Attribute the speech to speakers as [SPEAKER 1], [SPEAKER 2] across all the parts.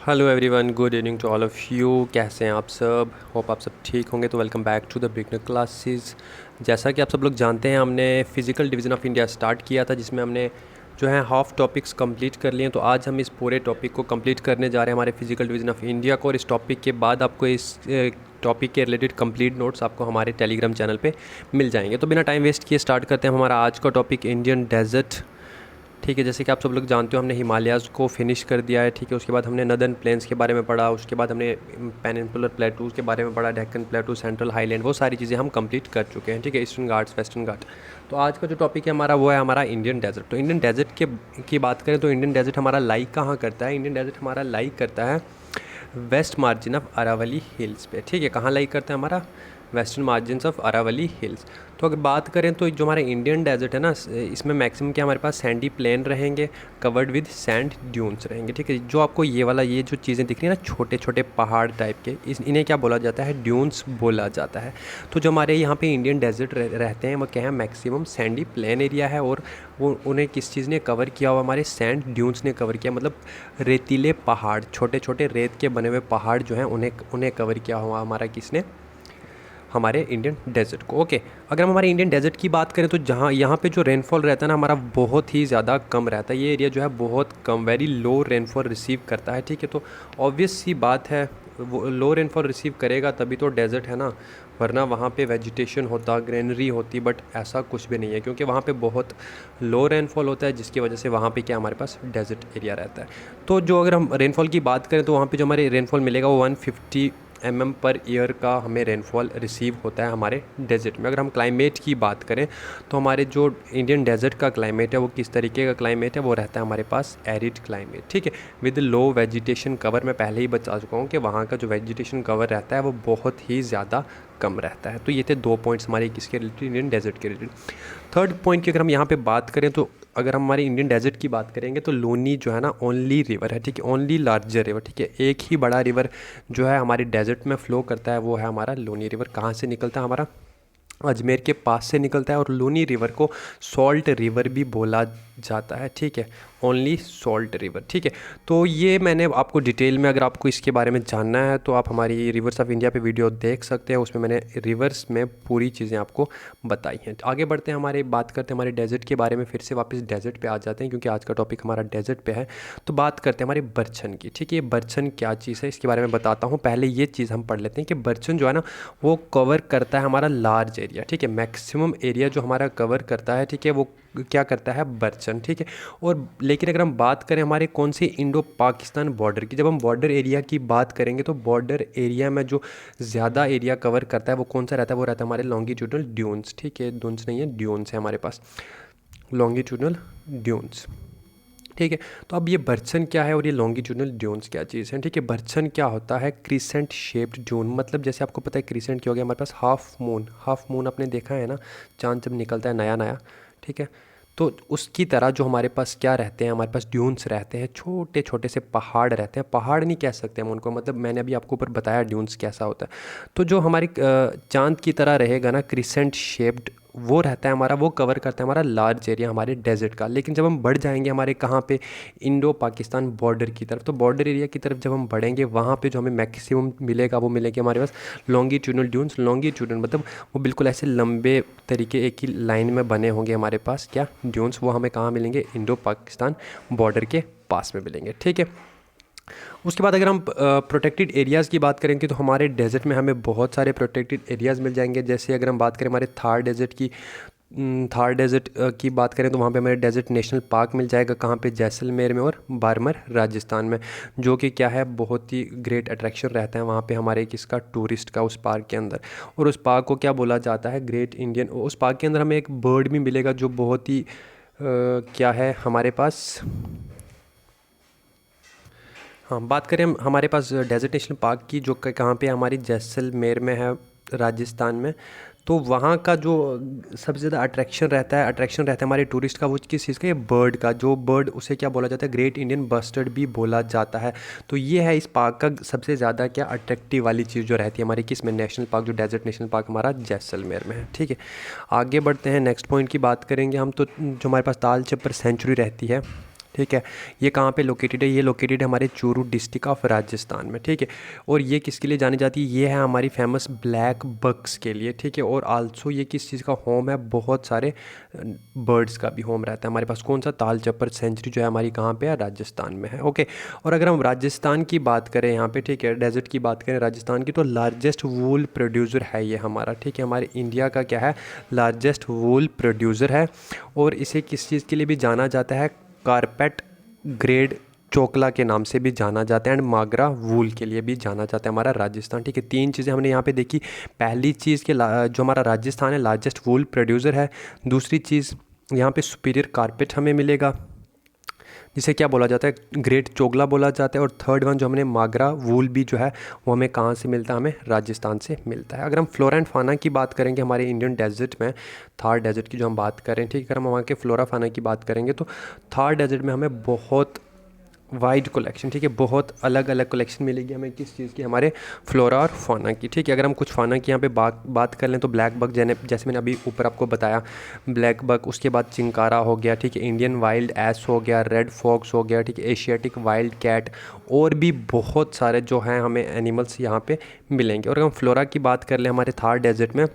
[SPEAKER 1] Hello everyone, good evening to all of you. कैसे हैं आप सब? होप आप सब ठीक होंगे। तो welcome back to the beginner classes. जैसा कि आप सब लोग जानते हैं, हमने physical division of India start किया था, जिसमें हमने जो है हाफ टॉपिक्स कंप्लीट कर लिए हैं। तो आज हम इस पूरे टॉपिक को कंप्लीट करने जा रहे हैं, हमारे फ़िज़िकल डिवीज़न ऑफ इंडिया को। और इस टॉपिक के बाद आपको इस टॉपिक के रिलेटेड कंप्लीट नोट्स आपको हमारे टेलीग्राम चैनल पे मिल जाएंगे। तो बिना टाइम वेस्ट किए स्टार्ट करते हैं हमारा आज का टॉपिक, इंडियन डेजर्ट। ठीक है, जैसे कि आप सब लोग जानते हो, हमने हिमालयाज़ को फिनिश कर दिया है। ठीक है, उसके बाद हमने नदर्न प्लेन्स के बारे में पढ़ा, उसके बाद हमने पेनिनसुलर प्लेटूज़ के बारे में पढ़ा, डेक्कन प्लेटू, सेंट्रल हाईलैंड, वो सारी चीज़ें हम कंप्लीट कर चुके हैं। ठीक है, ईस्टर्न घाट्स, वेस्टर्न घाट। तो आज का जो टॉपिक है हमारा, वो है हमारा इंडियन डेजर्ट। तो इंडियन डेजर्ट की बात करें तो इंडियन डेजर्ट हमारा लाइक कहाँ करता है? इंडियन डेजर्ट हमारा लाइक करता है west margin of Aravalli hills पे। ठीक है, कहाँ लाइक करता है हमारा? Western margins of Aravalli hills. तो अगर बात करें तो जो हमारा इंडियन डेजर्ट है ना, इसमें मैक्सिमम क्या हमारे पास सैंडी प्लेन रहेंगे, कवर्ड विद सैंड ड्यून्स रहेंगे। ठीक है, जो आपको ये जो चीज़ें दिख रही है ना, छोटे छोटे पहाड़ टाइप के, इन्हें क्या बोला जाता है? ड्यून्स बोला जाता है। तो जो हमारे यहाँ पे इंडियन डेजर्ट रहते हैं, वो क्या है? मैक्सिमम सैंडी प्लेन एरिया है, और वो उन्हें किस चीज़ ने कवर किया हुआ? हमारे सैंड ड्यून्स ने कवर किया, मतलब रेतीले पहाड़, छोटे छोटे रेत के बने हुए पहाड़ जो हैं, उन्हें कवर किया हुआ हमारा किसने? हमारे इंडियन डेजर्ट को। ओके, अगर हम हमारे इंडियन डेजर्ट की बात करें तो जहाँ यहाँ पे जो रेनफॉल रहता है ना हमारा, बहुत ही ज़्यादा कम रहता है। ये एरिया जो है बहुत कम, वेरी लो रेनफॉल रिसीव करता है। ठीक है, तो ऑब्वियस सी बात है, वो लो रेनफॉल रिसीव करेगा तभी तो डेजर्ट है ना, वरना वहाँ पे वेजिटेशन होता, ग्रीनरी होती, बट ऐसा कुछ भी नहीं है, क्योंकि वहाँ पे बहुत लो रेनफॉल होता है, जिसकी वजह से वहाँ पे क्या हमारे पास डेजर्ट एरिया रहता है। तो जो अगर हम रेनफॉल की बात करें तो वहाँ पे जो हमारे रेनफॉल मिलेगा वो 150 पर ईयर का हमें रेनफॉल रिसीव होता है हमारे डेजर्ट में। अगर हम क्लाइमेट की बात करें तो हमारे जो इंडियन डेजर्ट का क्लाइमेट है वो किस तरीके का क्लाइमेट है? वो रहता है हमारे पास एरिड क्लाइमेट। ठीक है, विद लो वेजिटेशन कवर। मैं पहले ही बता चुका हूँ कि वहाँ का जो वेजिटेशन कवर रहता है वो बहुत ही ज़्यादा कम रहता है। तो ये थे 2 पॉइंट्स हमारे किसके रिलेटेड? इंडियन डेजर्ट के रिलेटेड। थर्ड पॉइंट की अगर हम यहाँ पे बात करें तो अगर हम हमारे इंडियन डेजर्ट की बात करेंगे तो लोनी जो है ना, ओनली रिवर है। ठीक है, ओनली लार्जर रिवर। ठीक है, एक ही बड़ा रिवर जो है हमारे डेजर्ट में फ़्लो करता है, वो है हमारा लोनी रिवर। कहाँ से निकलता है? हमारा अजमेर के पास से निकलता है, और लोनी रिवर को सॉल्ट रिवर भी बोला जाता है। ठीक है, ओनली सॉल्ट रिवर। ठीक है, तो ये मैंने आपको डिटेल में, अगर आपको इसके बारे में जानना है तो आप हमारी रिवर्स ऑफ इंडिया पे वीडियो देख सकते हैं, उसमें मैंने रिवर्स में पूरी चीज़ें आपको बताई हैं। आगे बढ़ते हैं, हमारे बात करते हैं हमारे डेजर्ट के बारे में। फिर से वापस डेजर्ट पे आ जाते हैं, क्योंकि आज का टॉपिक हमारा डेजर्ट पे है। तो बात करते हैं हमारे बर्छन की। ठीक है, ये बर्छन क्या चीज़ है इसके बारे में बताता हूँ। पहले ये चीज़ हम पढ़ लेते हैं कि बर्छन जो है ना, वो कवर करता है हमारा लार्ज एरिया। ठीक है, मैक्सिमम एरिया जो हमारा कवर करता है, ठीक है, वो क्या करता है? बर्छन। ठीक है, और लेकिन अगर हम बात करें हमारे कौन सी इंडो पाकिस्तान बॉर्डर की, जब हम बॉर्डर एरिया की बात करेंगे तो बॉर्डर एरिया में जो ज़्यादा एरिया कवर करता है वो कौन सा रहता है? वो रहता है हमारे लॉन्गिट्यूडनल ड्यून्स। ठीक है, ड्यून्स नहीं है, ड्यून्स है हमारे पास, लॉन्गिट्यूडनल ड्यून्स। ठीक है, तो अब ये बर्छन क्या है और ये लॉन्गिट्यूडनल ड्यून्स क्या चीज़ है? ठीक है, बर्छन क्या होता है? Crescent shaped dune. मतलब जैसे आपको पता है क्रिसेंट क्या हो गया हमारे पास? हाफ मून आपने देखा है ना, चांद जब निकलता है नया नया। ठीक है, तो उसकी तरह जो हमारे पास क्या रहते हैं? हमारे पास ड्यून्स रहते हैं, छोटे छोटे से पहाड़ रहते हैं। पहाड़ नहीं कह सकते हम उनको, मतलब मैंने अभी आपको ऊपर बताया ड्यून्स कैसा होता है। तो जो हमारी चांद की तरह रहेगा ना, क्रिसेंट शेप्ड, वो रहता है हमारा, वो कवर करता है हमारा लार्ज एरिया हमारे डेजर्ट का। लेकिन जब हम बढ़ जाएंगे हमारे कहाँ पे? इंडो पाकिस्तान बॉर्डर की तरफ। तो बॉर्डर एरिया की तरफ जब हम बढ़ेंगे, वहाँ पे जो हमें मैक्सिमम मिलेगा वो मिलेगा हमारे पास लॉन्गिट्यूडनल ड्यून्स। लॉन्गिट्यूडनल मतलब वो बिल्कुल ऐसे लंबे तरीके एक ही लाइन में बने होंगे हमारे पास, क्या? ड्यून्स। वो हमें कहाँ मिलेंगे? इंडो पाकिस्तान बॉर्डर के पास में मिलेंगे। ठीक है, उसके बाद अगर हम प्रोटेक्टेड एरियाज़ की बात करेंगे तो हमारे डेजर्ट में हमें बहुत सारे प्रोटेक्टेड एरियाज़ मिल जाएंगे। जैसे अगर हम बात करें हमारे थार डेजर्ट की, थार डेजर्ट की बात करें तो वहाँ पे हमें डेजर्ट नेशनल पार्क मिल जाएगा। कहाँ पे? जैसलमेर में और बारमर राजस्थान में, जो कि क्या है, बहुत ही ग्रेट अट्रैक्शन रहता है वहाँ पे हमारे किसका? टूरिस्ट का, उस पार्क के अंदर। और उस पार्क को क्या बोला जाता है? Great Indian. उस पार्क के अंदर हमें एक बर्ड भी मिलेगा जो बहुत ही क्या है हमारे पास? हाँ, बात करें हम हमारे पास डेजर्ट नेशनल पार्क की, जो कहाँ पे हमारी जैसलमेर में है, राजस्थान में। तो वहाँ का जो सबसे ज़्यादा अट्रैक्शन रहता है हमारे टूरिस्ट का, वो किस चीज़ का? ये बर्ड का। जो बर्ड, उसे क्या बोला जाता है? ग्रेट इंडियन बस्टर्ड भी बोला जाता है। तो ये है इस पार्क का सबसे ज़्यादा क्या अट्रैक्टिव वाली चीज़ जो रहती है हमारी किस में? नेशनल पार्क, जो डेजर्ट नेशनल पार्क हमारा जैसलमेर में है। ठीक है, आगे बढ़ते हैं, नेक्स्ट पॉइंट की बात करेंगे हम। तो जो हमारे पास ताल चप्पर सेंचुरी रहती है, ठीक है। ये कहाँ पे लोकेटेड है? ये लोकेटेड है हमारे चूरू डिस्ट्रिक्ट ऑफ राजस्थान में, ठीक है। और ये किसके लिए जानी जाती है? ये है हमारी फेमस ब्लैक बक्स के लिए, ठीक है। और आल्सो ये किस चीज़ का होम है? बहुत सारे बर्ड्स का भी होम रहता है हमारे पास। कौन सा? ताल चप्पर सेंचुरी जो है हमारी कहाँ पे है? राजस्थान में है, ओके। और अगर हम राजस्थान की बात करें यहाँ पे, ठीक है, डेजर्ट की बात करें राजस्थान की, तो लार्जेस्ट वूल प्रोड्यूसर है ये हमारा, ठीक है। हमारे इंडिया का क्या है? लार्जेस्ट वूल प्रोड्यूसर है। और इसे किस चीज़ के लिए भी जाना जाता है? कारपेट ग्रेड चोकला के नाम से भी जाना जाता है, एंड मागरा वूल के लिए भी जाना जाता है हमारा राजस्थान, ठीक है। 3 चीज़ें हमने यहाँ पे देखी। पहली चीज़ के जो हमारा राजस्थान है लार्जेस्ट वूल प्रोड्यूसर है। दूसरी चीज़ यहाँ पे सुपीरियर कारपेट हमें मिलेगा, जिसे क्या बोला जाता है? ग्रेट चोगला बोला जाता है। और थर्ड वन जो हमने मागरा वूल भी जो है वो हमें कहाँ से मिलता है? हमें राजस्थान से मिलता है। अगर हम फ्लोरा एंड फाना की बात करेंगे हमारे इंडियन डेजर्ट में, थार डेजर्ट की जो हम बात करें, ठीक है, अगर हम वहाँ के फ्लोरा फाना की बात करेंगे तो थार डेजर्ट में हमें बहुत वाइड कलेक्शन, ठीक है, बहुत अलग अलग कलेक्शन मिलेगी हमें किस चीज़ की? हमारे फ्लोरा और फाना की, ठीक है। अगर हम कुछ फाना की यहाँ पे बात कर लें तो ब्लैक बक, जैसे मैंने अभी ऊपर आपको बताया, ब्लैक बक, उसके बाद चिंकारा हो गया, ठीक है, इंडियन वाइल्ड एस हो गया, रेड फॉक्स हो गया, ठीक है, एशियाटिक वाइल्ड कैट, और भी बहुत सारे जो हैं हमें एनिमल्स यहाँ पे मिलेंगे। और अगर हम फ्लोरा की बात कर लें हमारे थार डेजर्ट में,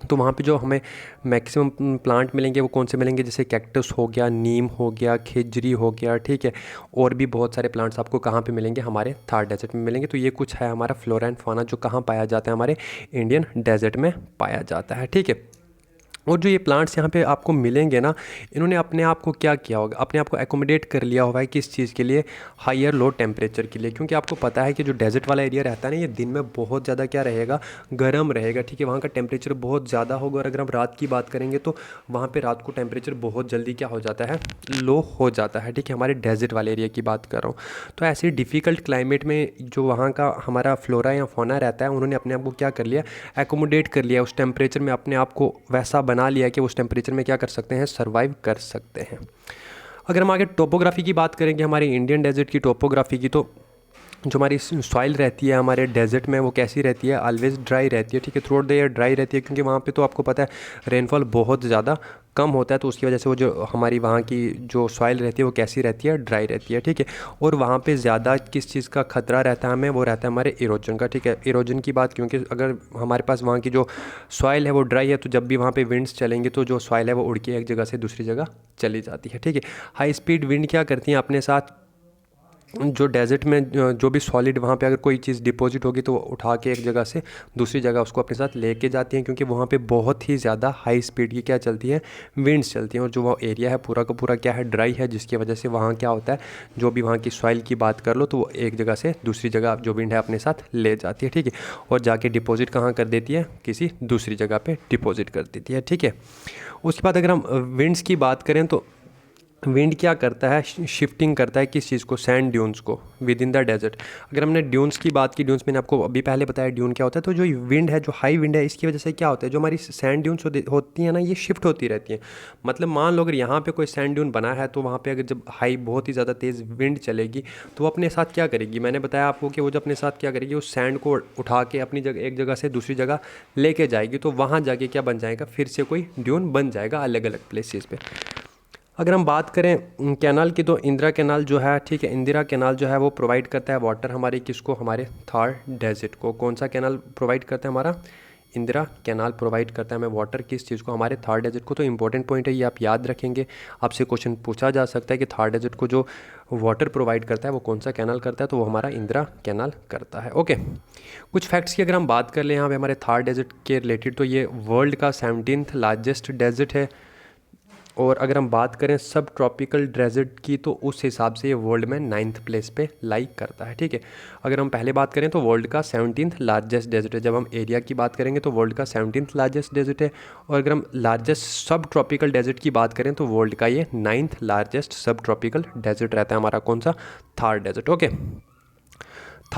[SPEAKER 1] तो वहाँ पे जो हमें मैक्सिमम प्लांट मिलेंगे वो कौन से मिलेंगे? जैसे कैक्टस हो गया, नीम हो गया, खिजरी हो गया, ठीक है। और भी बहुत सारे प्लांट्स आपको कहाँ पे मिलेंगे? हमारे थार डेजर्ट में मिलेंगे। तो ये कुछ है हमारा फ्लोरा एंड फाना जो कहाँ पाया जाता है? हमारे इंडियन डेजर्ट में पाया जाता है, ठीक है। और जो ये प्लांट्स यहाँ पे आपको मिलेंगे ना, इन्होंने अपने आप को क्या किया होगा? अपने आप को एकोमोडेट कर लिया होगा है किस चीज़ के लिए? हायर लो टेम्परेचर के लिए। क्योंकि आपको पता है कि जो डेजर्ट वाला एरिया रहता है ना, ये दिन में बहुत ज़्यादा क्या रहेगा? गर्म रहेगा, ठीक है। वहाँ का टेम्परेचर बहुत ज़्यादा होगा। और अगर हम रात की बात करेंगे तो वहाँ पर रात को टेम्परेचर बहुत जल्दी क्या हो जाता है? लो हो जाता है, ठीक है। हमारे डेजर्ट वाले एरिया की बात कर रहा हूँ। तो ऐसे डिफ़िकल्ट क्लाइमेट में जो वहाँ का हमारा फ्लोरा या फौना रहता है, उन्होंने अपने आप को क्या कर लिया? एकोमोडेट कर लिया उस टेम्परेचर में, अपने आप को वैसा बना लिया कि उस टेम्परेचर में क्या कर सकते हैं? सर्वाइव कर सकते हैं। अगर हम आगे टोपोग्राफी की बात करेंगे हमारे इंडियन डेजर्ट की टोपोग्राफी की, तो जो हमारी सॉइल रहती है हमारे डेजर्ट में वो कैसी रहती है? ऑलवेज ड्राई रहती है, ठीक है। Through out the year dry रहती है, क्योंकि वहाँ पे तो आपको पता है रेनफॉल बहुत ज़्यादा कम होता है, तो उसकी वजह से वो जो हमारी वहाँ की जो सॉइल रहती है वो कैसी रहती है? ड्राई रहती है, ठीक है। और वहाँ पे ज़्यादा किस चीज़ का खतरा रहता है हमें? वो रहता है हमारे इरोजन का, ठीक है। इरोजन की बात, क्योंकि अगर हमारे पास वहाँ की जो सॉइल है वो ड्राई है, तो जब भी वहाँ पे विंड्स चलेंगे तो जो सॉइल है वो उड़ के एक जगह से दूसरी जगह चली जाती है, ठीक है। हाई स्पीड विंड क्या करती हैं अपने साथ? जो डेजर्ट में जो भी सॉलिड वहाँ पे अगर कोई चीज़ डिपॉजिट होगी तो वो उठा के एक जगह से दूसरी जगह उसको अपने साथ लेके जाती हैं, क्योंकि वहाँ पे बहुत ही ज़्यादा हाई स्पीड की क्या चलती है? विंड्स चलती हैं। और जो वो एरिया है पूरा का पूरा क्या है? ड्राई है, जिसकी वजह से वहाँ क्या होता है? जो भी वहाँ की सॉइल की बात कर लो तो वो एक जगह से दूसरी जगह जो विंड है अपने साथ ले जाती है, ठीक है। और जाके डिपॉजिट कहाँ कर देती है? किसी दूसरी जगह पर डिपॉजिट कर देती है, ठीक है। उसके बाद अगर हम विंड्स की बात करें तो विंड क्या करता है? शिफ्टिंग करता है किस चीज़ को? सैंड ड्यून्स को विद इन द डेजर्ट। अगर हमने ड्यून्स की बात की, ड्यून्स मैंने आपको अभी पहले बताया ड्यून क्या होता है। तो जो विंड है, जो हाई विंड है, इसकी वजह से क्या होता है? जो हमारी सैंड ड्यून्स होती हैं ना, ये शिफ्ट होती रहती हैं। मतलब मान लो अगर यहाँ पे कोई सैंड ड्यून बना है, तो वहाँ पे अगर जब हाई बहुत ही ज़्यादा तेज़ विंड चलेगी तो वो अपने साथ क्या करेगी? मैंने बताया आपको कि वो जो अपने साथ क्या करेगी? उस सैंड को उठा के अपनी जगह एक जगह से दूसरी जगह लेके जाएगी, तो वहाँ जाके क्या बन जाएगा? फिर से कोई ड्यून बन जाएगा अलग अलग प्लेसेस पे। अगर हम बात करें कैनाल की, तो इंदिरा कैनाल जो है, ठीक है, इंदिरा कैनाल जो है वो प्रोवाइड करता है वाटर हमारे किसको? हमारे थार डेजर्ट को। कौन सा कैनाल प्रोवाइड करता है? हमारा इंदिरा कैनाल प्रोवाइड करता है हमें वाटर किस चीज़ को? हमारे थार डेजर्ट को। तो इंपॉर्टेंट पॉइंट है ये, आप याद रखेंगे। आपसे क्वेश्चन पूछा जा सकता है कि थार डेजर्ट को जो वाटर प्रोवाइड करता है वो कौन सा कैनाल करता है? तो वो हमारा इंदिरा कैनाल करता है, ओके। कुछ फैक्ट्स की अगर हम बात कर लें यहाँ पे हमारे थार डेजर्ट के रिलेटेड, तो ये वर्ल्ड का 17th लार्जेस्ट डेजर्ट है। और अगर हम बात करें सब ट्रॉपिकल डेजर्ट की, तो उस हिसाब से ये वर्ल्ड में 9th प्लेस पे लाइक करता है, ठीक है। अगर हम पहले बात करें तो वर्ल्ड का 17th लार्जेस्ट डेजर्ट है। जब हम एरिया की बात करेंगे तो वर्ल्ड का 17th लार्जेस्ट डेजर्ट है। और अगर हम लार्जेस्ट सब ट्रॉपिकल डेजर्ट की बात करें तो वर्ल्ड का ये 9th लार्जेस्ट सब ट्रॉपिकल डेजर्ट रहता है हमारा। कौन सा? Thar desert, okay.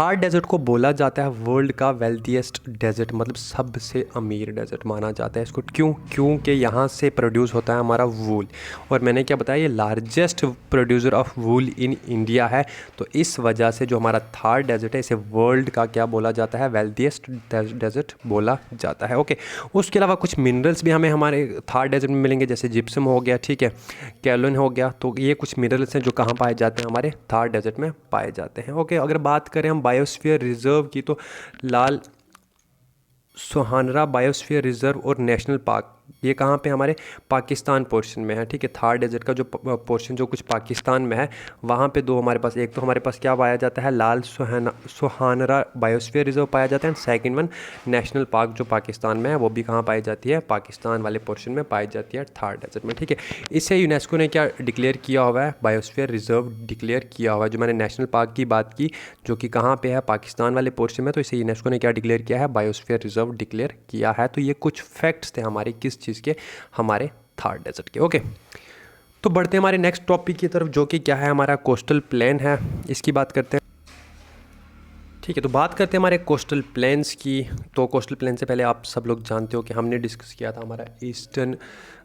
[SPEAKER 1] Thar desert को बोला जाता है वर्ल्ड का वेल्थीएस्ट डेजर्ट, मतलब सबसे अमीर डेजर्ट माना जाता है इसको। क्यों? क्योंकि यहाँ से प्रोड्यूस होता है हमारा वूल, और मैंने क्या बताया, ये largest producer of wool in India है। तो इस वजह से जो हमारा थार डेजर्ट है इसे वर्ल्ड का क्या बोला जाता है, वेल्थीएस्ट डेजर्ट बोला जाता है। ओके, उसके अलावा कुछ मिनरल्स भी हमें हमारे थार डेजर्ट में मिलेंगे, जैसे जिप्सम हो गया, ठीक है, कैलोन हो गया। तो ये कुछ मिनरल्स हैं जो कहाँ पाए जाते हैं, हमारे थार डेजर्ट में पाए जाते हैं। ओके, अगर बात करें हम बायोस्फीयर रिजर्व की, तो लाल सोहानरा बायोस्फीयर रिजर्व और नेशनल पार्क ये कहाँ पे, हमारे पाकिस्तान पोर्शन में है, ठीक है। थार डेजर्ट का जो पोर्शन जो कुछ पाकिस्तान में है, वहाँ पे दो हमारे पास, एक तो हमारे पास क्या पाया जाता है, लाल सोहानरा बायोस्फीयर रिजर्व पाया जाता है, and second one national park जो पाकिस्तान में है, वो भी कहाँ पाई जाती है, पाकिस्तान वाले पोर्शन में पाई जाती है, थार डेजर्ट में, ठीक है। इससे यूनेस्को ने क्या डिक्लेयर किया हुआ है, बायोस्फीयर रिजर्व डिक्लेयर किया हुआ है। जो मैंने नेशनल पार्क की बात की, जो कि कहाँ पे है, पाकिस्तान वाले पोर्शन में, तो इसे यूनेस्को ने क्या डिक्लेयर किया है, बायोस्फीयर रिजर्व डिक्लेयर किया है। तो ये कुछ फैक्ट्स थे हमारे किस चीज़ के, हमारे थार डेजर्ट के। ओके, तो बढ़ते हैं हमारे नेक्स्ट टॉपिक की तरफ, जो कि क्या है, हमारा कोस्टल प्लेन है, इसकी बात करते हैं। ठीक है, तो बात करते हैं हमारे कोस्टल प्लेन्स की। तो कोस्टल प्लेन से पहले आप सब लोग जानते हो कि हमने डिस्कस किया था हमारा ईस्टर्न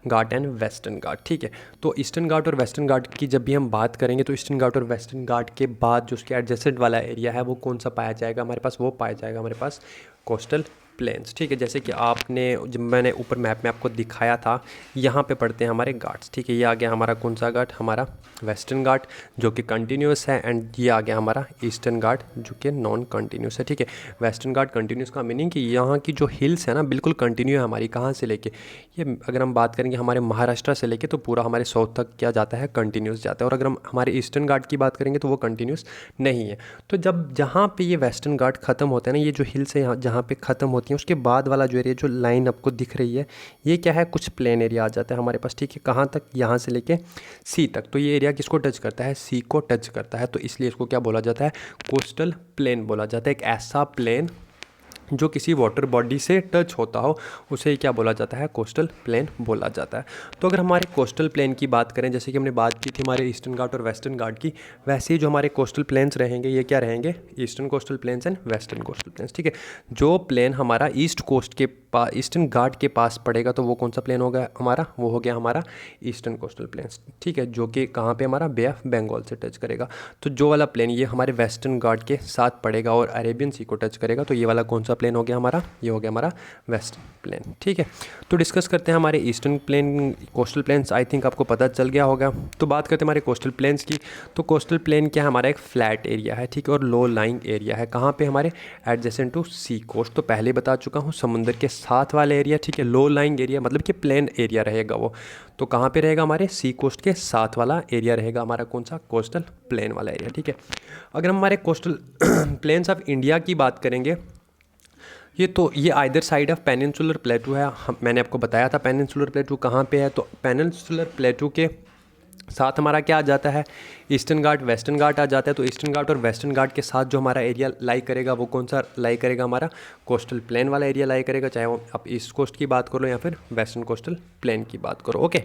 [SPEAKER 1] घाट एंड वेस्टर्न घाट, ठीक है। तो ईस्टर्न घाट और वेस्टर्न घाट की जब भी हम बात करेंगे, तो ईस्टर्न घाट और वेस्टर्न घाट के बाद जो उसके एडजेसेंट वाला एरिया है, वो कौन सा पाया जाएगा हमारे पास, वो पाया जाएगा हमारे पास कोस्टल प्लेन्स, ठीक है। जैसे कि आपने, जब मैंने ऊपर मैप में आपको दिखाया था, यहाँ पे पड़ते हैं हमारे घाट्स, ठीक है। ये आ गया हमारा कौन सा घाट, हमारा वेस्टर्न घाट जो कि कंटिन्यूस है, एंड ये आ गया हमारा ईस्टर्न घाट जो कि नॉन कंटिन्यूस है, ठीक है। वेस्टर्न घाट कंटिन्यूस का मीनिंग कि यहाँ की जो हिल्स है ना, बिल्कुल कंटिन्यू है हमारी, कहाँ से लेके, ये अगर हम बात करेंगे हमारे महाराष्ट्र से लेके, तो पूरा हमारे साउथ तक क्या जाता है, कंटिन्यूस जाता है। और अगर हम हमारे ईस्टर्न घाट की बात करेंगे, तो वो कंटिन्यूस नहीं है। तो जब जहाँ पे ये वेस्टर्न घाट ख़त्म होता है ना, ये जो हिल्स है यहाँ जहाँ पे ख़त्म होती हैं, उसके बाद वाला जो एरिया, जो लाइन आपको दिख रही है, ये क्या है, कुछ प्लेन एरिया आ जाता है हमारे पास, ठीक है। कहाँ तक, यहाँ से लेके सी तक। तो ये एरिया किसको टच करता है, सी को टच करता है। तो इसलिए इसको क्या बोला जाता है, कोस्टल प्लेन बोला जाता है। एक ऐसा प्लेन जो किसी वाटर बॉडी से टच होता हो, उसे क्या बोला जाता है, कोस्टल प्लेन बोला जाता है। तो अगर हमारे कोस्टल प्लेन की बात करें, जैसे कि हमने बात की थी हमारे ईस्टर्न घाट और वेस्टर्न घाट की, वैसे ही जो हमारे कोस्टल प्लेन्स रहेंगे, ये क्या रहेंगे, eastern coastal plains and western coastal planes, ठीक है। जो प्लेन हमारा ईस्ट कोस्ट के पास, ईस्टर्न घाट के पास पड़ेगा, तो वो कौन सा प्लेन होगा हमारा, वो हो गया हमारा ईस्टर्न कोस्टल प्लेन्स, ठीक है, जो कि कहाँ पे हमारा बे ऑफ बंगाल से टच करेगा। तो जो वाला प्लेन ये हमारे वेस्टर्न घाट के साथ पड़ेगा और अरेबियन सी को टच करेगा, तो ये वाला कौन सा प्लेन हो गया हमारा, ये हो गया हमारा वेस्टर्न प्लेन, ठीक है। तो डिस्कस करते हैं हमारे eastern plane, coastal planes, I think आपको पता चल गया होगा। तो बात करते हैं हमारे कोस्टल प्लेन्स की। तो कोस्टल प्लेन क्या है, हमारा एक फ्लैट एरिया है, ठीक है, और लो लाइंग एरिया है। कहाँ पे, हमारे एडजेसेंट टू सी कोस्ट। तो पहले बता चुका हूँ, समुद्र के साथ वाला एरिया, ठीक है। लो लाइंग एरिया मतलब कि प्लेन एरिया रहेगा वो, तो कहाँ पे रहेगा, हमारे सी कोस्ट के साथ वाला एरिया रहेगा हमारा कौन सा, कोस्टल प्लेन वाला एरिया, ठीक है। अगर हम हमारे कोस्टल प्लेन्स ऑफ इंडिया की बात करेंगे, ये आइदर साइड ऑफ पेनिनसुलर प्लेटू है। मैंने आपको बताया था पेनिनसुलर प्लेटू कहाँ पे है। तो पेनिनसुलर प्लेटू के साथ हमारा क्या आ जाता है, ईस्टर्न घाट वेस्टर्न घाट आ जाता है। तो ईस्टर्न घाट और वेस्टर्न घाट के साथ जो हमारा एरिया लाई करेगा, वो कौन सा लाई करेगा, हमारा कोस्टल प्लेन वाला एरिया लाई करेगा, चाहे वो आप ईस्ट कोस्ट की बात करो या फिर वेस्टर्न कोस्टल प्लेन की बात करो। Okay,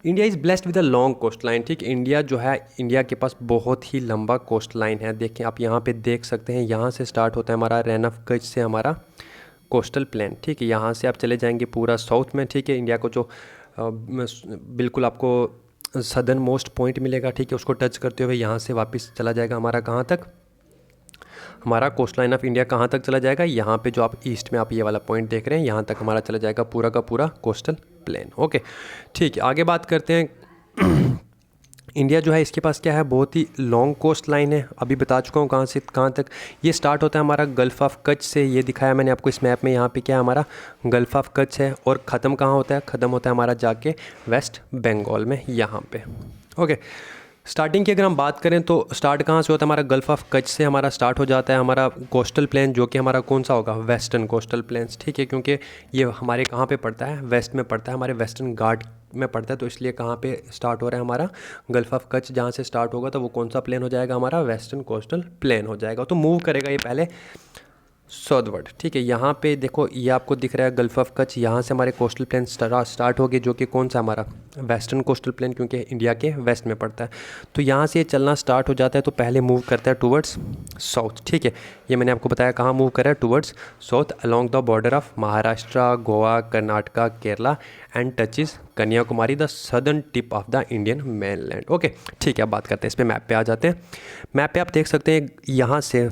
[SPEAKER 1] India is blessed with a long coast line, ठीक। इंडिया जो है, इंडिया के पास बहुत ही लंबा कोस्ट लाइन है। देखें आप यहाँ पे देख सकते हैं, यहाँ से स्टार्ट होता है हमारा रैन ऑफ कच्छ से हमारा कोस्टल प्लेन, ठीक है। यहाँ से आप चले जाएंगे पूरा साउथ में, ठीक है। इंडिया को जो बिल्कुल आपको सदर्न मोस्ट पॉइंट मिलेगा, ठीक है, उसको टच करते हुए यहाँ से वापस चला जाएगा हमारा कहाँ तक, हमारा कोस्ट लाइन ऑफ इंडिया कहाँ तक चला जाएगा, यहाँ पे जो आप ईस्ट में आप ये वाला पॉइंट देख रहे हैं, यहाँ तक हमारा चला जाएगा पूरा का पूरा कोस्टल प्लेन। ओके, ठीक है, आगे बात करते हैं। इंडिया जो है, इसके पास क्या है, बहुत ही लॉन्ग कोस्ट लाइन है। अभी बता चुका हूँ कहाँ से कहाँ तक। ये स्टार्ट होता है हमारा गल्फ़ ऑफ कच्छ से, ये दिखाया मैंने आपको इस मैप में। यहाँ पे क्या है, हमारा गल्फ़ ऑफ कच्छ है, और ख़त्म कहाँ होता है, ख़त्म होता है हमारा जाके वेस्ट बंगाल में, यहाँ पे। ओके, स्टार्टिंग की अगर हम बात करें, तो स्टार्ट कहाँ से होता है, हमारा गल्फ़ ऑफ कच्छ से हमारा स्टार्ट हो जाता है हमारा कोस्टल प्लेन, जो कि हमारा कौन सा होगा, वेस्टर्न कोस्टल प्लेन्स, ठीक है। क्योंकि ये हमारे कहाँ पे पड़ता है, वेस्ट में पड़ता है, हमारे वेस्टर्न घाट में पड़ता है। तो इसलिए कहाँ पे स्टार्ट हो रहा है हमारा गल्फ़ ऑफ कच्छ, जहाँ से स्टार्ट होगा, तो वो कौन सा प्लेन हो जाएगा, हमारा वेस्टर्न कोस्टल प्लेन हो जाएगा। तो मूव करेगा ये पहले साउथवर्ड, ठीक है। यहाँ पे देखो ये आपको दिख रहा है गल्फ ऑफ कच्छ, यहाँ से हमारे कोस्टल प्लेन स्टार्ट हो गए, जो कि कौन सा हमारा वेस्टर्न कोस्टल प्लेन, क्योंकि इंडिया के वेस्ट में पड़ता है। तो यहाँ से ये चलना स्टार्ट हो जाता है, तो पहले मूव करता है टूवर्ड्स साउथ, ठीक है। ये मैंने आपको बताया कहाँ मूव करा है, towards south along the border of Maharashtra, Goa, Karnataka, Kerala and touches Kanyakumari, the southern tip of the Indian mainland. Okay, ठीक है। अब बात करते हैं, इस पर मैप पे आ जाते हैं। मैप पे आप देख सकते हैं यहाँ से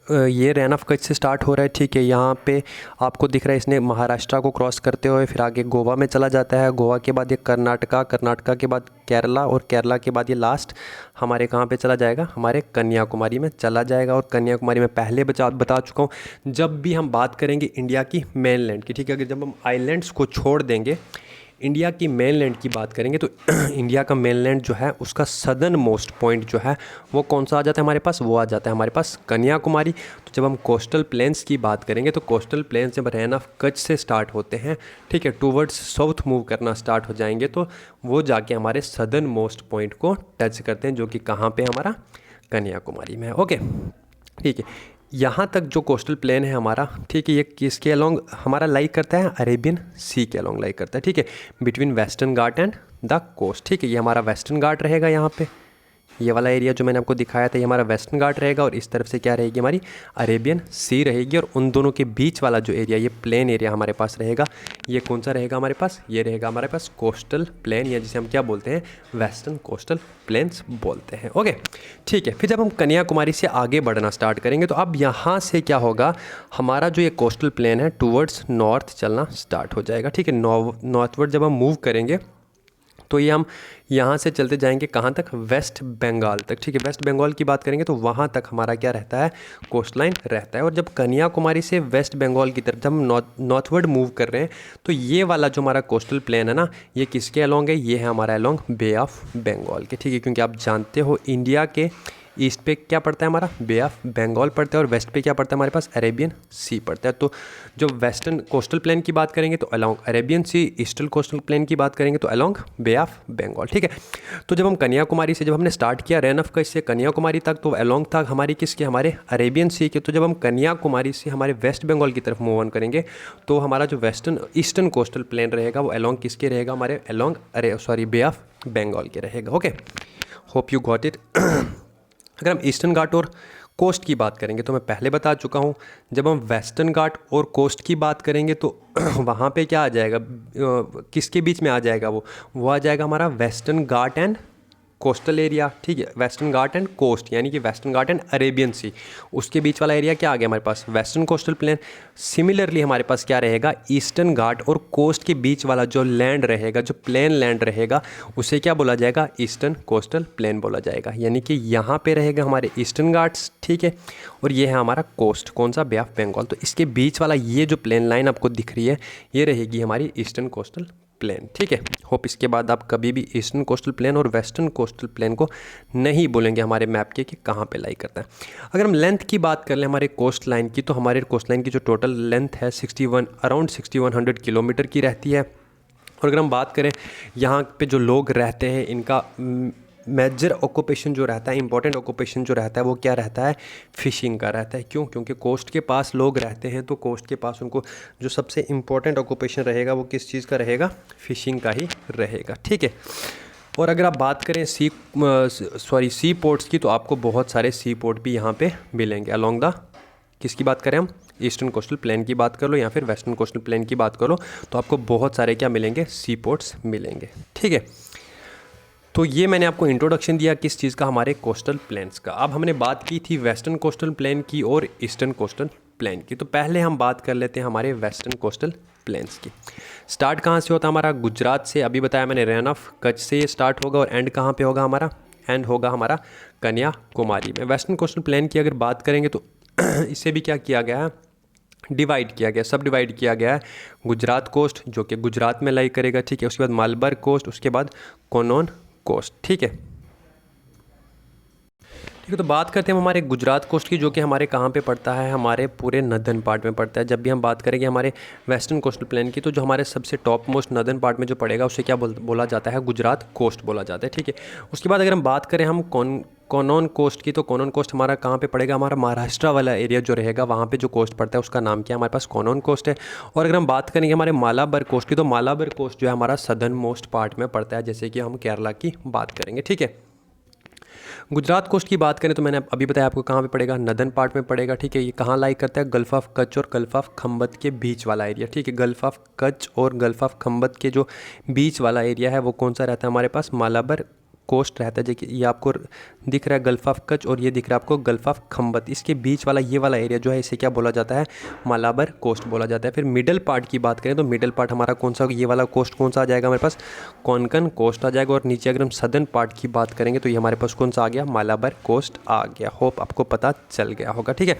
[SPEAKER 1] ये रैन ऑफ कच्छ से स्टार्ट हो रहा है, ठीक है। यहाँ पे आपको दिख रहा है इसने महाराष्ट्र को क्रॉस करते हुए फिर आगे गोवा में चला जाता है, गोवा के बाद ये कर्नाटका, कर्नाटका के बाद केरला, और केरला के बाद ये लास्ट हमारे कहाँ पे चला जाएगा, हमारे कन्याकुमारी में चला जाएगा। और कन्याकुमारी में पहले बता चुका हूँ, जब भी हम बात करेंगे इंडिया की मेनलैंड की, ठीक है, अगर जब हम आइलैंड्स को छोड़ देंगे, इंडिया की मेनलैंड की बात करेंगे, तो इंडिया का मेनलैंड जो है उसका सदर्न मोस्ट पॉइंट जो है वो कौन सा आ जाता है हमारे पास, वो आ जाता है हमारे पास कन्याकुमारी। तो जब हम कोस्टल प्लेन्स की बाट करेंगे, तो कोस्टल प्लेन्स जब रैन ऑफ कच्छ से स्टार्ट होते हैं, ठीक है, टूवर्ड्स साउथ मूव करना स्टार्ट हो जाएंगे, तो वो जाके हमारे सदर्न मोस्ट पॉइंट को टच करते हैं, जो कि कहाँ पे हमारा कन्याकुमारी में है। ओके, ठीक है। यहाँ तक जो कोस्टल प्लेन है हमारा, ठीक है, ये किसके अलोंग हमारा लाइक करता है, अरेबियन सी के अलोंग लाइक करता है, ठीक है, between western Ghat and the coast, ठीक है। ये हमारा वेस्टर्न घाट रहेगा, यहाँ पे ये वाला एरिया जो मैंने आपको दिखाया था ये हमारा वेस्टर्न घाट रहेगा, और इस तरफ से क्या रहेगी, हमारी अरेबियन सी रहेगी, और उन दोनों के बीच वाला जो एरिया, ये प्लेन एरिया हमारे पास रहेगा, ये कौन सा रहेगा हमारे पास, ये रहेगा हमारे पास कोस्टल प्लेन, या जिसे हम क्या बोलते हैं, वेस्टर्न कोस्टल प्लेन्स बोलते हैं। ओके, ठीक है। फिर जब हम कन्याकुमारी से आगे बढ़ना स्टार्ट करेंगे, तो अब यहाँ से क्या होगा, हमारा जो ये कोस्टल प्लेन है टूवर्ड्स नॉर्थ चलना स्टार्ट हो जाएगा, ठीक है। नॉर्थवर्ड जब हम मूव करेंगे, तो ये हम यहाँ से चलते जाएंगे कहाँ तक, वेस्ट बंगाल तक, ठीक है। वेस्ट बंगाल की बात करेंगे तो वहाँ तक हमारा क्या रहता है, कोस्ट लाइन रहता है। और जब कन्याकुमारी से वेस्ट बंगाल की तरफ जब हम नॉर्थवर्ड मूव कर रहे हैं, तो ये वाला जो हमारा कोस्टल प्लेन है ना, ये किसके अलोंग है, ये है हमारा अलोंग बे ऑफ बंगाल के, ठीक है। क्योंकि आप जानते हो इंडिया के ईस्ट पे क्या पड़ता है हमारा, बे ऑफ बंगाल पड़ता है, और वेस्ट पे क्या पड़ता है हमारे पास, अरेबियन सी पड़ता है। तो जो वेस्टर्न कोस्टल प्लेन की बात करेंगे तो अलोंग अरेबियन सी, ईस्टर्न कोस्टल प्लेन की बात करेंगे तो अलोंग बे ऑफ बंगाल, ठीक है। तो जब हम कन्याकुमारी से जब हमने स्टार्ट किया रैन ऑफ कच्छ से कन्याकुमारी तक, तो अलोंग था हमारी किसके, हमारे अरेबियन सी के। तो जब हम कन्याकुमारी से हमारे वेस्ट बंगाल की तरफ मूव ऑन करेंगे, तो हमारा जो वेस्टर्न ईस्टर्न कोस्टल प्लेन रहेगा वो अलोंग किसके रहेगा, हमारे अलोंग बे ऑफ बंगाल के रहेगा। Okay, hope you got it. अगर हम ईस्टर्न घाट और कोस्ट की बात करेंगे, तो मैं पहले बता चुका हूँ, जब हम वेस्टर्न घाट और कोस्ट की बात करेंगे तो वहाँ पे क्या आ जाएगा, किसके बीच में आ जाएगा, वो आ जाएगा हमारा western Ghat and coastal area, ठीक है। वेस्टर्न घाट एंड कोस्ट, यानी कि वेस्टर्न घाट एंड अरेबियन सी, उसके बीच वाला एरिया क्या आ गया हमारे पास, वेस्टर्न कोस्टल प्लेन। सिमिलरली हमारे पास क्या रहेगा, ईस्टर्न घाट और कोस्ट के बीच वाला जो लैंड रहेगा, जो प्लेन लैंड रहेगा, उसे क्या बोला जाएगा, ईस्टर्न कोस्टल प्लेन बोला जाएगा। यानी कि यहाँ पे रहेगा हमारे ईस्टर्न घाट्स, ठीक है, और ये है हमारा कोस्ट, कौन सा, बे ऑफ बंगाल। तो इसके बीच वाला ये जो प्लेन लाइन आपको दिख रही है, ये रहेगी हमारी ईस्टर्न कोस्टल प्लेन, ठीक है। होप इसके बाद आप कभी भी ईस्टर्न कोस्टल प्लेन और वेस्टर्न कोस्टल प्लेन को नहीं बोलेंगे हमारे मैप के कि कहाँ पे लाई करता है। अगर हम लेंथ की बात कर लें हमारे कोस्ट लाइन की, तो हमारे कोस्ट लाइन की जो टोटल लेंथ है अराउंड 6100 किलोमीटर की रहती है। और अगर हम बात करें यहाँ पे जो लोग रहते हैं, इनका मेजर ऑक्यूपेशन जो रहता है, इंपॉर्टेंट ऑक्यूपेशन जो रहता है, वो क्या रहता है, फिशिंग का रहता है। क्यों, क्योंकि कोस्ट के पास लोग रहते हैं, तो कोस्ट के पास उनको जो सबसे इंपॉर्टेंट ऑक्यूपेशन रहेगा वो किस चीज़ का रहेगा, फिशिंग का ही रहेगा, ठीक है। और अगर आप बात करें सी पोर्ट्स की, तो आपको बहुत सारे सी पोर्ट भी यहाँ पे मिलेंगे अलोंग द, किसकी बात करें हम, ईस्टर्न कोस्टल प्लेन की बात कर लो या फिर वेस्टर्न कोस्टल प्लेन की बात करो, तो आपको बहुत सारे क्या मिलेंगे, सी पोर्ट्स मिलेंगे, ठीक है। तो ये मैंने आपको इंट्रोडक्शन दिया किस चीज़ का, हमारे कोस्टल प्लेन्स का। अब हमने बात की थी वेस्टर्न कोस्टल प्लेन की और ईस्टर्न कोस्टल प्लेन की, तो पहले हम बात कर लेते हैं हमारे वेस्टर्न कोस्टल प्लेन्स की। स्टार्ट कहाँ से होता है हमारा, गुजरात से, अभी बताया मैंने रैन ऑफ कच्छ से ये स्टार्ट होगा, और एंड कहाँ पे होगा हमारा, एंड होगा हमारा कन्याकुमारी में। वेस्टर्न कोस्टल प्लेन की अगर बात करेंगे तो इसे भी क्या किया गया है, डिवाइड किया गया, सब डिवाइड किया गया है। गुजरात कोस्ट जो कि गुजरात में लाई करेगा, ठीक है, उसके बाद मालबार कोस्ट, उसके बाद कोनॉन कोस्ट, ठीक है। ठीक है, तो बात करते हैं हम हमारे गुजरात कोस्ट की, जो कि हमारे कहाँ पे पड़ता है, हमारे पूरे नदर्न पार्ट में पड़ता है। जब भी हम बात करेंगे हमारे वेस्टर्न कोस्टल प्लेन की, तो जो हमारे सबसे टॉप मोस्ट नदर्न पार्ट में जो पड़ेगा उसे क्या बोला जाता है, गुजरात कोस्ट बोला जाता है। ठीक है, उसके बाद अगर हम बात करें हम कोनॉन कोस्ट की, तो कोनॉन कोस्ट हमारा कहाँ पे पड़ेगा, हमारा महाराष्ट्र वाला एरिया जो रहेगा वहाँ पे जो कोस्ट पड़ता है उसका नाम क्या है, हमारे पास कोनॉन कोस्ट है। और अगर हम बात करेंगे हमारे मालाबार कोस्ट की, तो मालाबार कोस्ट जो है हमारा सदर्न मोस्ट पार्ट में पड़ता है, जैसे कि हम केरला की बात करेंगे। ठीक है, गुजरात कोस्ट की बात करें तो मैंने अभी बताया आपको कहाँ पे पड़ेगा, नदर्न पार्ट में पड़ेगा। ठीक है, ये कहाँ लाई करता है, गल्फ ऑफ कच्छ और गल्फ ऑफ खंबत के बीच वाला एरिया। ठीक है, गल्फ ऑफ कच्छ और गल्फ ऑफ खंबत के जो बीच वाला एरिया है वो कौन सा रहता है, हमारे पास मालाबार कोस्ट रहता है। देखिए ये आपको दिख रहा है गल्फ ऑफ कच्छ और ये दिख रहा है आपको गल्फ ऑफ खंबत, इसके बीच वाला ये वाला एरिया जो है इसे क्या बोला जाता है, मालाबार कोस्ट बोला जाता है। फिर मिडल पार्ट की बात करें तो मिडल पार्ट हमारा कौन सा, ये वाला कोस्ट कौन सा आ जाएगा, हमारे पास कोंकण कोस्ट आ जाएगा। और नीचे अगर हम सदर्न पार्ट की बात करेंगे तो ये हमारे पास कौन सा आ गया, मालाबार कोस्ट आ गया। होप आपको पता चल गया होगा। ठीक है,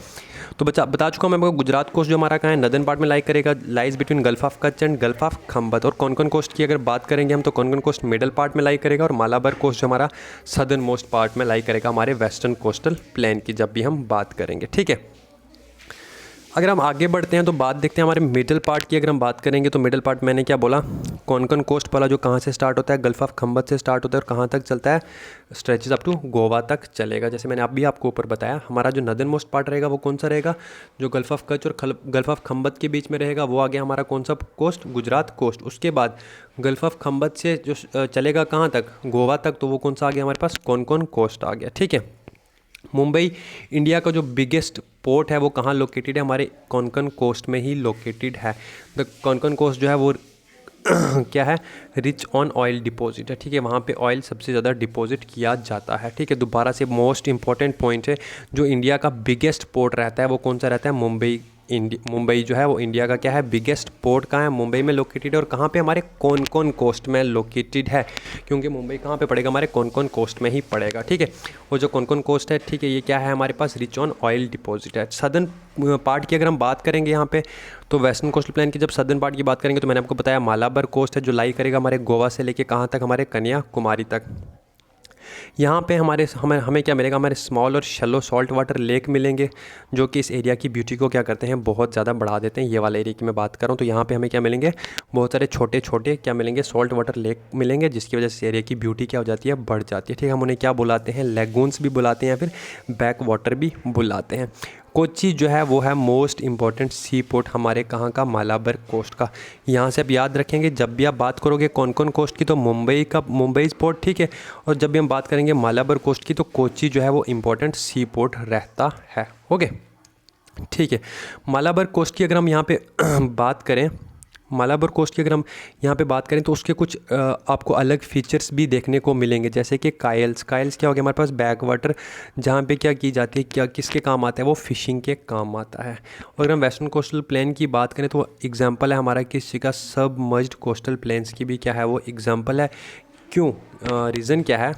[SPEAKER 1] तो बता चुका मैं आपको गुजरात कोस्ट जो हमारा कहाँ है, नदर्न पार्ट में लाई करेगा, lies between gulf of Kutch and gulf of Khambhat. और कोंकण कोस्ट की अगर बात करेंगे हम तो कोंकण कोस्ट मिडल पार्ट में लाई करेगा, और मालाबार कोस्ट जो हमारा सदर्न मोस्ट पार्ट में लाई करेगा हमारे वेस्टर्न कोस्टल प्लेन की जब भी हम बात करेंगे। ठीक है, अगर हम आगे बढ़ते हैं तो बात देखते हैं हमारे मिडल पार्ट की। अगर हम बात करेंगे तो मिडल पार्ट मैंने क्या बोला, कोंकण कोस्ट वाला जो कहाँ से स्टार्ट होता है, गल्फ ऑफ खंबत से स्टार्ट होता है और कहाँ तक चलता है, स्ट्रेचेज अप टू गोवा तक चलेगा। जैसे मैंने अभी आपको ऊपर बताया, हमारा जो नदर्न मोस्ट पार्ट रहेगा वो कौन सा रहेगा, जो गल्फ ऑफ कच्छ और गल्फ ऑफ खंबत के बीच में रहेगा वो आ गया हमारा कौन सा कोस्ट, गुजरात कोस्ट। उसके बाद गल्फ ऑफ खंबत से जो चलेगा कहाँ तक, गोवा तक, तो वो कौन सा आ गया हमारे पास, कोंकण कोस्ट आ गया। ठीक है, मुंबई इंडिया का जो बिगेस्ट पोर्ट है वो कहाँ लोकेटेड है, हमारे कोंकण कोस्ट में ही लोकेटेड है। द कोंकण कोस्ट जो है वो क्या है, रिच ऑन ऑयल डिपॉजिट है। ठीक है, वहाँ पे ऑयल सबसे ज़्यादा डिपॉजिट किया जाता है। ठीक है, दोबारा से मोस्ट इंपॉर्टेंट पॉइंट है, जो इंडिया का बिगेस्ट पोर्ट रहता है वो कौन सा रहता है, मुंबई जो है वो इंडिया का क्या है, बिगेस्ट पोर्ट कहाँ है, मुंबई में लोकेटेड है। और कहाँ पे, हमारे कोंकण कोस्ट में लोकेटेड है, क्योंकि मुंबई कहाँ पे पड़ेगा, हमारे कोंकण कोस्ट में ही पड़ेगा। ठीक है, और जो कोंकण कोस्ट है, ठीक है, ये क्या है, हमारे पास रिच ऑन ऑयल डिपॉजिट है। सदर्न पार्ट की अगर हम बात करेंगे यहाँ पे, तो वेस्टर्न कोस्टल प्लेन की जब सदर्न पार्ट की बात करेंगे तो मैंने आपको बताया मालाबार कोस्ट है, जो लाई करेगा हमारे गोवा से लेके कहाँ तक, हमारे कन्याकुमारी तक। यहाँ पे हमें क्या मिलेगा, हमारे स्मॉल और शैलो सॉल्ट वाटर लेक मिलेंगे, जो कि इस एरिया की ब्यूटी को क्या करते हैं, बहुत ज़्यादा बढ़ा देते हैं। ये वाला एरिया की मैं बात कर रहा हूँ, तो यहाँ पे हमें क्या मिलेंगे, बहुत सारे छोटे छोटे क्या मिलेंगे, सॉल्ट वाटर लेक मिलेंगे, जिसकी वजह से एरिया की ब्यूटी क्या हो जाती है, बढ़ जाती है। ठीक है, हम उन्हें क्या बुलाते हैं, लेगून्स भी बुलाते हैं या फिर बैक वाटर भी बुलाते हैं। कोच्चि जो है वो है मोस्ट इंपॉर्टेंट सी पोर्ट हमारे कहाँ का, मालाबार कोस्ट का। यहाँ से आप याद रखेंगे, जब भी आप बात करोगे कोंकण कोस्ट की तो मुंबई पोर्ट। ठीक है, और जब भी हम बात करेंगे मालाबार कोस्ट की तो कोच्चि जो है वो इंपॉर्टेंट सी पोर्ट रहता है। ओके, ठीक है, मालाबार कोस्ट की अगर हम यहाँ पे बात करें, मालाबार कोस्ट की अगर हम यहाँ पे बात करें तो उसके कुछ आपको अलग फीचर्स भी देखने को मिलेंगे, जैसे कि कायल्स क्या हो गया हमारे पास, बैक वाटर, जहाँ पे क्या की जाती है, क्या किसके काम आता है, वो फिशिंग के काम आता है। और अगर हम वेस्टर्न कोस्टल प्लेन की बात करें तो एग्जाम्पल है हमारा किसी का, सबमर्ज्ड कोस्टल प्लेन्स की भी क्या है, वो एग्जाम्पल है। क्यों, रीज़न क्या है,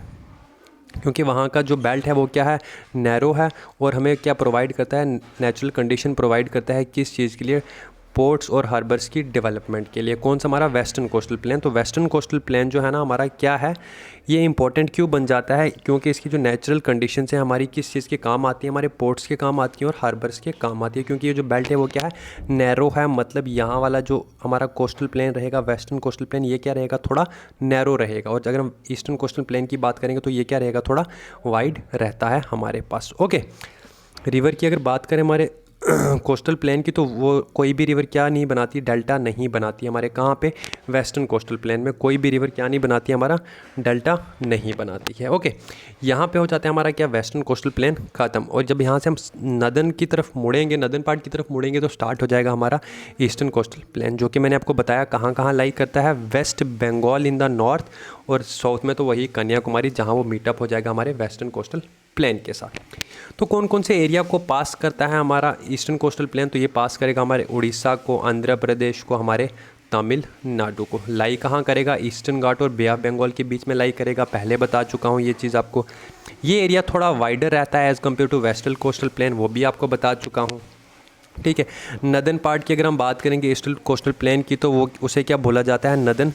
[SPEAKER 1] क्योंकि वहाँ का जो बेल्ट है वो क्या है, नैरो है, और हमें क्या प्रोवाइड करता है, नेचुरल कंडीशन प्रोवाइड करता है, किस चीज़ के लिए, पोर्ट्स और हार्बर्स की डेवलपमेंट के लिए। कौन सा, हमारा वेस्टर्न कोस्टल प्लेन। तो वेस्टर्न कोस्टल प्लेन जो है ना हमारा क्या है, ये इंपॉर्टेंट क्यों बन जाता है, क्योंकि इसकी जो नेचुरल कंडीशन है हमारी किस चीज़ के काम आती है, हमारे पोर्ट्स के काम आती है और हार्बर्स के काम आती है। क्योंकि ये जो बेल्ट है वो क्या है, नैरो है, मतलब यहाँ वाला जो हमारा कोस्टल प्लेन रहेगा, वेस्टर्न कोस्टल प्लेन, ये क्या रहेगा, थोड़ा नैरो रहेगा। और अगर हम ईस्टर्न कोस्टल प्लेन की बात करेंगे तो ये क्या रहेगा, थोड़ा वाइड रहता है हमारे पास। ओके, रिवर की अगर बात करें हमारे कोस्टल प्लेन की, तो वो कोई भी रिवर क्या नहीं बनाती, डेल्टा नहीं बनाती हमारे कहाँ पे, वेस्टर्न कोस्टल प्लेन में कोई भी रिवर क्या नहीं बनाती, हमारा डेल्टा नहीं बनाती है। ओके, यहाँ पे हो जाता है हमारा क्या, वेस्टर्न कोस्टल प्लेन ख़त्म। और जब यहाँ से हम नदर्न की तरफ मुड़ेंगे, नदर्न पार्ट की तरफ मुड़ेंगे, तो स्टार्ट हो जाएगा हमारा ईस्टर्न कोस्टल प्लेन, जो कि मैंने आपको बताया कहाँ कहाँ लाई करता है, West Bengal in the north, और साउथ में तो वही कन्याकुमारी, जहाँ वो मीटअप हो जाएगा हमारे वेस्टर्न कोस्टल प्लेन के साथ। तो कौन कौन से एरिया को पास करता है हमारा ईस्टर्न कोस्टल प्लेन, तो ये पास करेगा हमारे उड़ीसा को, आंध्र प्रदेश को, हमारे तमिलनाडु को। लाई कहाँ करेगा, ईस्टर्न घाट और बे ऑफ बंगाल के बीच में लाई करेगा, पहले बता चुका हूँ ये चीज़ आपको। ये एरिया थोड़ा वाइडर रहता है as compare to western coastal plain, वो भी आपको बता चुका हूँ। ठीक है, नदर्न पार्ट की अगर हम बात करेंगे ईस्टर्न कोस्टल प्लेन की, तो वो उसे क्या बोला जाता है, नदर्न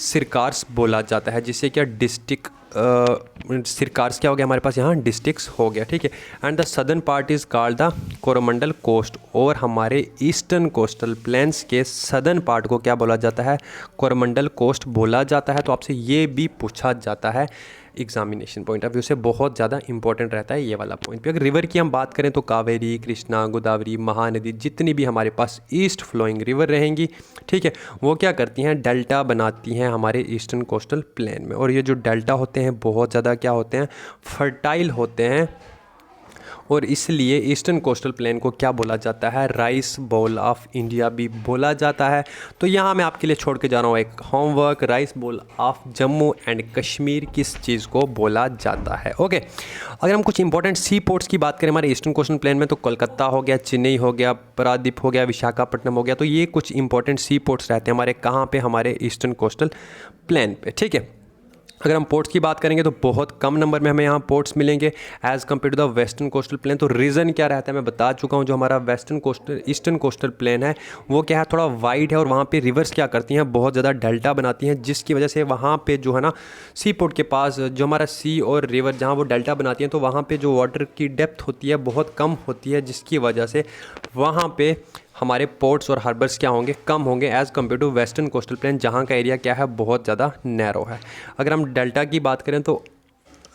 [SPEAKER 1] सिरकार्स बोला जाता है, जिसे क्या डिस्ट्रिक्ट सिरकार्स क्या हो गया हमारे पास यहाँ, डिस्ट्रिक्ट्स हो गया, ठीक है। And the southern part is called the Coromandel coast, और हमारे ईस्टर्न कोस्टल प्लेन्स के सदर्न पार्ट को क्या बोला जाता है, कोरोमंडल कोस्ट बोला जाता है। तो आपसे ये भी पूछा जाता है एग्जामिनेशन पॉइंट ऑफ व्यू से, बहुत ज़्यादा इंपॉर्टेंट रहता है ये वाला पॉइंट भी। अगर रिवर की हम बात करें तो कावेरी, कृष्णा, गोदावरी, महानदी, जितनी भी हमारे पास ईस्ट फ्लोइंग रिवर रहेंगी, ठीक है, वो क्या करती हैं, डेल्टा बनाती हैं हमारे ईस्टर्न कोस्टल प्लेन में। और ये जो डेल्टा होते हैं बहुत ज़्यादा क्या होते हैं, फर्टाइल होते हैं, और इसलिए ईस्टर्न कोस्टल प्लेन को क्या बोला जाता है, राइस बोल ऑफ इंडिया भी बोला जाता है। तो यहाँ मैं आपके लिए छोड़ के जा रहा हूँ एक homework, rice bowl of Jammu and Kashmir किस चीज़ को बोला जाता है। ओके, अगर हम कुछ इंपॉर्टेंट सी पोर्ट्स की बात करें हमारे ईस्टर्न कोस्टल प्लेन में, तो कोलकाता हो गया, चेन्नई हो गया, पारादीप हो गया, विशाखापट्टनम हो गया। तो ये कुछ इंपॉर्टेंट सी पोर्ट्स रहते हैं हमारे कहाँ पे, हमारे ईस्टर्न कोस्टल प्लेन पे, ठीक है। अगर हम पोर्ट्स की बात करेंगे तो बहुत कम नंबर में हमें यहाँ पोर्ट्स मिलेंगे as compare to the western coastal plain. तो रीज़न क्या रहता है मैं बता चुका हूँ, जो हमारा ईस्टर्न कोस्टल प्लेन है वो क्या है, थोड़ा वाइड है, और वहाँ पे रिवर्स क्या करती हैं, बहुत ज़्यादा डेल्टा बनाती हैं, जिसकी वजह से वहाँ पे जो है ना सी पोर्ट के पास जो हमारा सी और रिवर जहाँ वो डेल्टा बनाती हैं, तो वहाँ पर जो वाटर की डेप्थ होती है बहुत कम होती है, जिसकी वजह से वहाँ पर हमारे पोर्ट्स और हार्बर्स क्या होंगे, कम होंगे as compare to western coastal plain, जहाँ का एरिया क्या है, बहुत ज़्यादा नैरो है। अगर हम डेल्टा की बात करें तो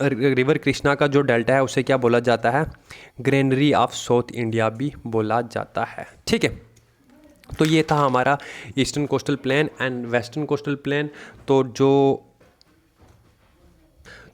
[SPEAKER 1] रिवर कृष्णा का जो डेल्टा है उसे क्या बोला जाता है, ग्रेनरी ऑफ साउथ इंडिया भी बोला जाता है, ठीक है। तो ये था हमारा eastern coastal plain and western coastal plain.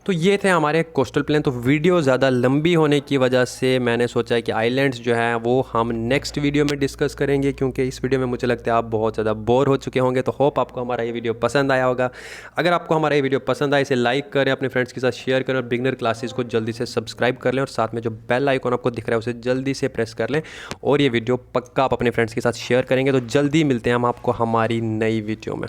[SPEAKER 1] तो ये थे हमारे कोस्टल प्लेन। तो वीडियो ज़्यादा लंबी होने की वजह से मैंने सोचा है कि आइलैंड्स जो हैं वो हम नेक्स्ट वीडियो में डिस्कस करेंगे, क्योंकि इस वीडियो में मुझे लगता है आप बहुत ज़्यादा बोर हो चुके होंगे। तो होप आपको हमारा ये वीडियो पसंद आया होगा। अगर आपको हमारा ये वीडियो पसंद आए इसे लाइक करें, अपने फ्रेंड्स के साथ शेयर करें, और बिगनर क्लासेस को जल्दी से सब्सक्राइब कर लें, और साथ में जो बेल आइकॉन आपको दिख रहा है उसे जल्दी से प्रेस कर लें। और ये वीडियो पक्का आप अपने फ्रेंड्स के साथ शेयर करेंगे। तो जल्दी मिलते हैं हम आपको हमारी नई वीडियो में।